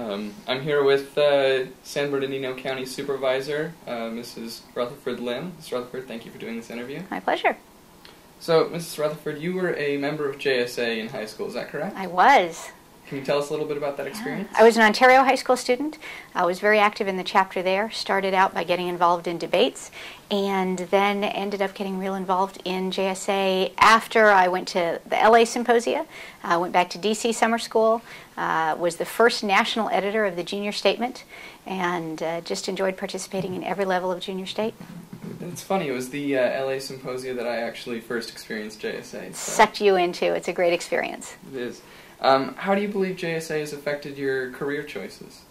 I'm here with San Bernardino County Supervisor, Mrs. Rutherford Lim. Mrs. Rutherford, thank you for doing this interview. My pleasure. So, Mrs. Rutherford, you were a member of JSA in high school, is that correct? I was. Can you tell us a little bit about that experience? I was an Ontario high school student. I was very active in the chapter there. Started out by getting involved in debates, and then ended up getting real involved in JSA after I went to the LA Symposia. I went back to DC summer school, was the first national editor of the Junior Statement, and just enjoyed participating in every level of Junior State. It's funny, it was the LA Symposia that I actually first experienced JSA. So. Sucked you into. It's a great experience. It is. How do you believe JSA has affected your career choices?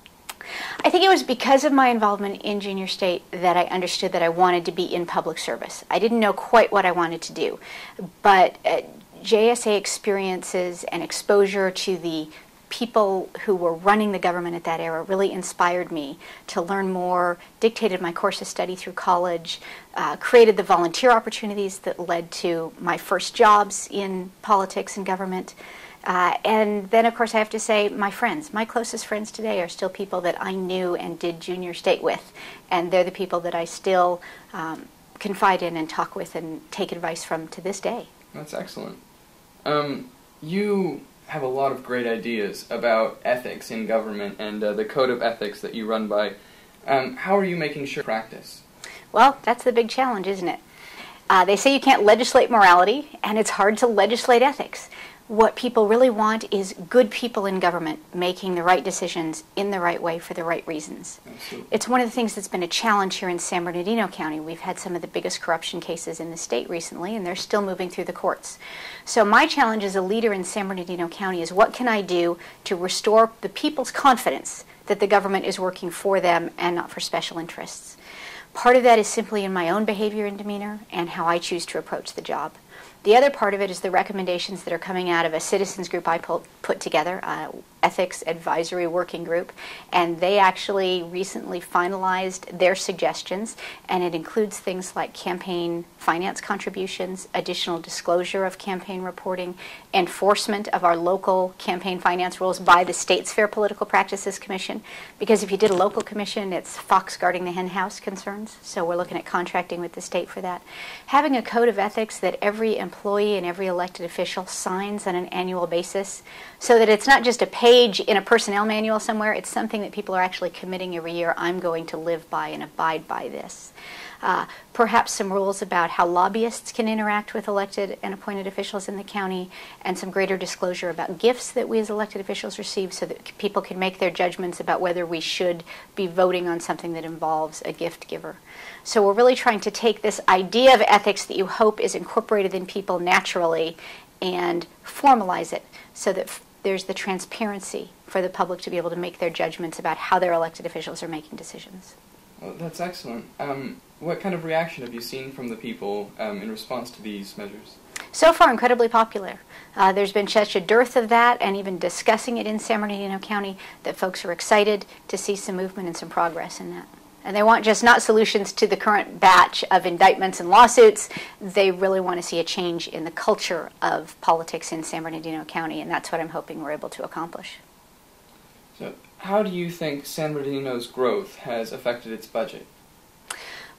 I think it was because of my involvement in Junior State that I understood that I wanted to be in public service. I didn't know quite what I wanted to do, but JSA experiences and exposure to the people who were running the government at that era really inspired me to learn more, dictated my course of study through college, created the volunteer opportunities that led to my first jobs in politics and government. And then, of course, I have to say my friends, my closest friends today are still people that I knew and did Junior State with. And they're the people that I still confide in and talk with and take advice from to this day. That's excellent. You have a lot of great ideas about ethics in government and the code of ethics that you run by. How are you making sure practice? Well, that's the big challenge, isn't it? They say you can't legislate morality, and it's hard to legislate ethics. What people really want is good people in government making the right decisions in the right way for the right reasons. Absolutely. It's one of the things that's been a challenge here in San Bernardino County. We've had some of the biggest corruption cases in the state recently, and they're still moving through the courts. So my challenge as a leader in San Bernardino County is what can I do to restore the people's confidence that the government is working for them and not for special interests. Part of that is simply in my own behavior and demeanor and how I choose to approach the job. The other part of it is the recommendations that are coming out of a citizens group I put together, Ethics Advisory Working Group, and they actually recently finalized their suggestions, and it includes things like campaign finance contributions, additional disclosure of campaign reporting, enforcement of our local campaign finance rules by the State's Fair Political Practices Commission, because if you did a local commission, it's fox guarding the hen house concerns, so we're looking at contracting with the state for that. Having a code of ethics that every employee and every elected official signs on an annual basis, so that it's not just a page in a personnel manual somewhere, it's something that people are actually committing every year. I'm going to live by and abide by this. Perhaps some rules about how lobbyists can interact with elected and appointed officials in the county, and some greater disclosure about gifts that we as elected officials receive so that people can make their judgments about whether we should be voting on something that involves a gift giver. So we're really trying to take this idea of ethics that you hope is incorporated in people naturally and formalize it so that there's the transparency for the public to be able to make their judgments about how their elected officials are making decisions. Well, that's excellent. What kind of reaction have you seen from the people in response to these measures? So far, incredibly popular. There's been such a dearth of that, and even discussing it in San Bernardino County, that folks are excited to see some movement and some progress in that. And they want just not solutions to the current batch of indictments and lawsuits. They really want to see a change in the culture of politics in San Bernardino County, and that's what I'm hoping we're able to accomplish. So, how do you think San Bernardino's growth has affected its budget?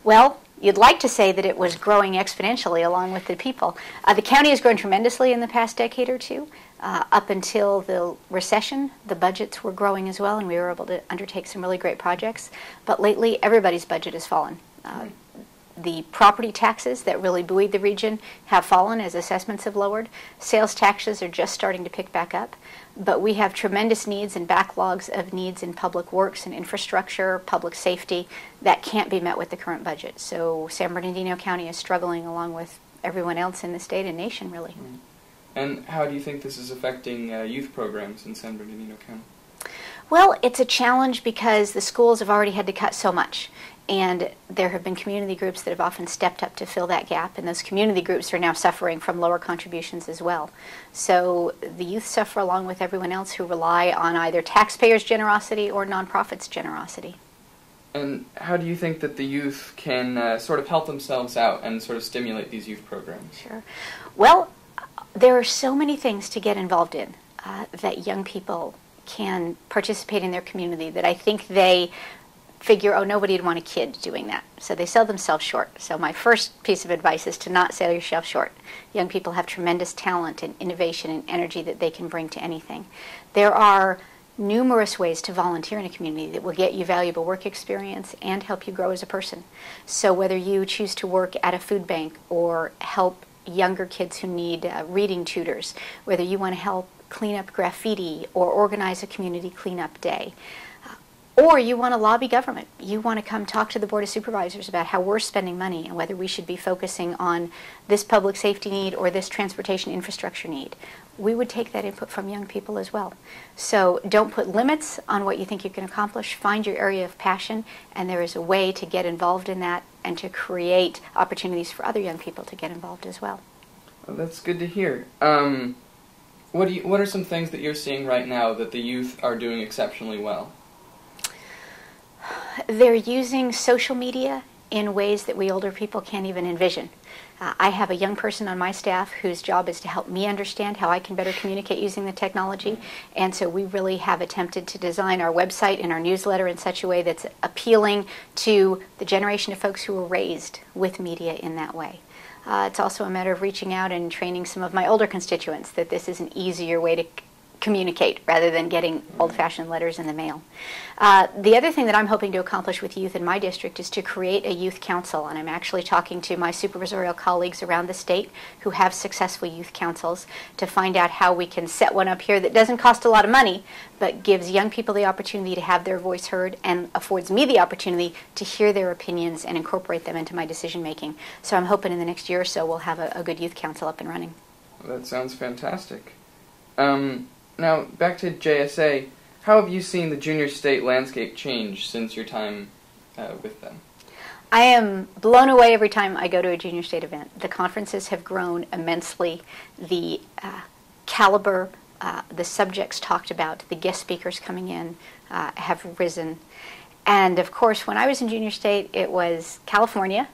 Well, you'd like to say that it was growing exponentially along with the people. The county has grown tremendously in the past decade or two. Up until the recession, the budgets were growing as well, and we were able to undertake some really great projects. But lately, everybody's budget has fallen. The property taxes that really buoyed the region have fallen as assessments have lowered. Sales taxes are just starting to pick back up. But we have tremendous needs and backlogs of needs in public works and infrastructure, public safety, that can't be met with the current budget. So San Bernardino County is struggling along with everyone else in the state and nation, really. And how do you think this is affecting youth programs in San Bernardino County? Well, it's a challenge because the schools have already had to cut so much. And there have been community groups that have often stepped up to fill that gap, and those community groups are now suffering from lower contributions as well. So the youth suffer along with everyone else who rely on either taxpayers' generosity or nonprofits' generosity. And how do you think that the youth can sort of help themselves out and sort of stimulate these youth programs? Sure. Well, there are so many things to get involved in that young people can participate in their community that I think they figure, oh, nobody would want a kid doing that. So they sell themselves short. So my first piece of advice is to not sell yourself short. Young people have tremendous talent and innovation and energy that they can bring to anything. There are numerous ways to volunteer in a community that will get you valuable work experience and help you grow as a person. So whether you choose to work at a food bank or help younger kids who need reading tutors, whether you want to help clean up graffiti or organize a community cleanup day, or you want to lobby government. You want to come talk to the Board of Supervisors about how we're spending money and whether we should be focusing on this public safety need or this transportation infrastructure need. We would take that input from young people as well. So don't put limits on what you think you can accomplish. Find your area of passion, and there is a way to get involved in that and to create opportunities for other young people to get involved as well. Well, that's good to hear. What are some things that you're seeing right now that the youth are doing exceptionally well? They're using social media in ways that we older people can't even envision. I have a young person on my staff whose job is to help me understand how I can better communicate using the technology, and so we really have attempted to design our website and our newsletter in such a way that's appealing to the generation of folks who were raised with media in that way. It's also a matter of reaching out and training some of my older constituents that this is an easier way to communicate rather than getting old-fashioned letters in the mail. The other thing that I'm hoping to accomplish with youth in my district is to create a youth council, and I'm actually talking to my supervisorial colleagues around the state who have successful youth councils to find out how we can set one up here that doesn't cost a lot of money but gives young people the opportunity to have their voice heard and affords me the opportunity to hear their opinions and incorporate them into my decision making. So I'm hoping in the next year or so we'll have a good youth council up and running. Well, that sounds fantastic. Now, back to JSA, how have you seen the junior state landscape change since your time with them? I am blown away every time I go to a junior state event. The conferences have grown immensely. The caliber, the subjects talked about, the guest speakers coming in have risen. And of course, when I was in junior state, it was California,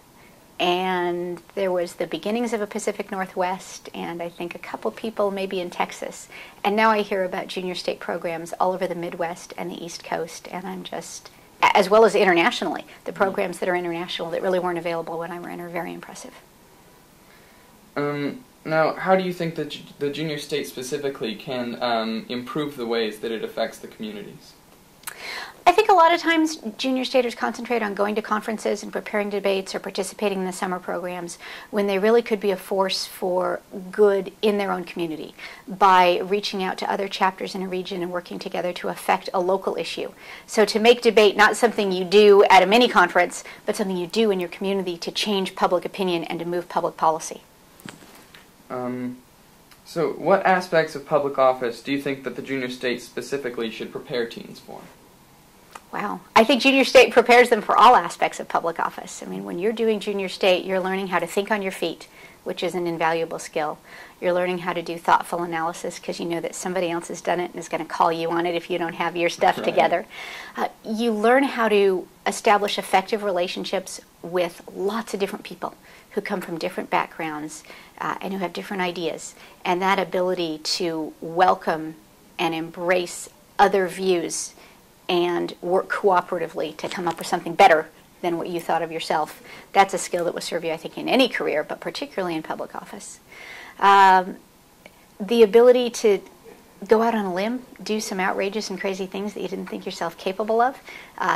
and there was the beginnings of a Pacific Northwest, and I think a couple people maybe in Texas. And now I hear about junior state programs all over the Midwest and the East Coast, and I'm just, as well as internationally, the programs that are international that really weren't available when I ran are very impressive. Now, how do you think that the junior state specifically can improve the ways that it affects the communities? I think a lot of times junior staters concentrate on going to conferences and preparing debates or participating in the summer programs when they really could be a force for good in their own community by reaching out to other chapters in a region and working together to affect a local issue. So to make debate not something you do at a mini conference, but something you do in your community to change public opinion and to move public policy. So what aspects of public office do you think that the junior state specifically should prepare teens for? Wow. I think junior state prepares them for all aspects of public office. I mean, when you're doing junior state, you're learning how to think on your feet, which is an invaluable skill. You're learning how to do thoughtful analysis because you know that somebody else has done it and is going to call you on it if you don't have your stuff together. You learn how to establish effective relationships with lots of different people who come from different backgrounds and who have different ideas. And that ability to welcome and embrace other views and work cooperatively to come up with something better than what you thought of yourself. That's a skill that will serve you, I think, in any career, but particularly in public office. The ability to go out on a limb, do some outrageous and crazy things that you didn't think yourself capable of,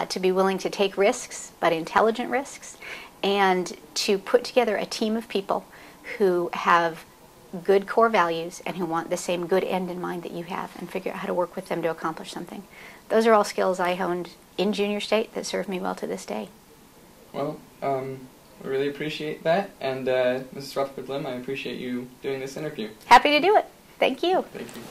to be willing to take risks, but intelligent risks, and to put together a team of people who have good core values and who want the same good end in mind that you have and figure out how to work with them to accomplish something. Those are all skills I honed in junior state that serve me well to this day. Well, we really appreciate that, and Mrs. Rutherford-Lim, I appreciate you doing this interview. Happy to do it. Thank you. Thank you.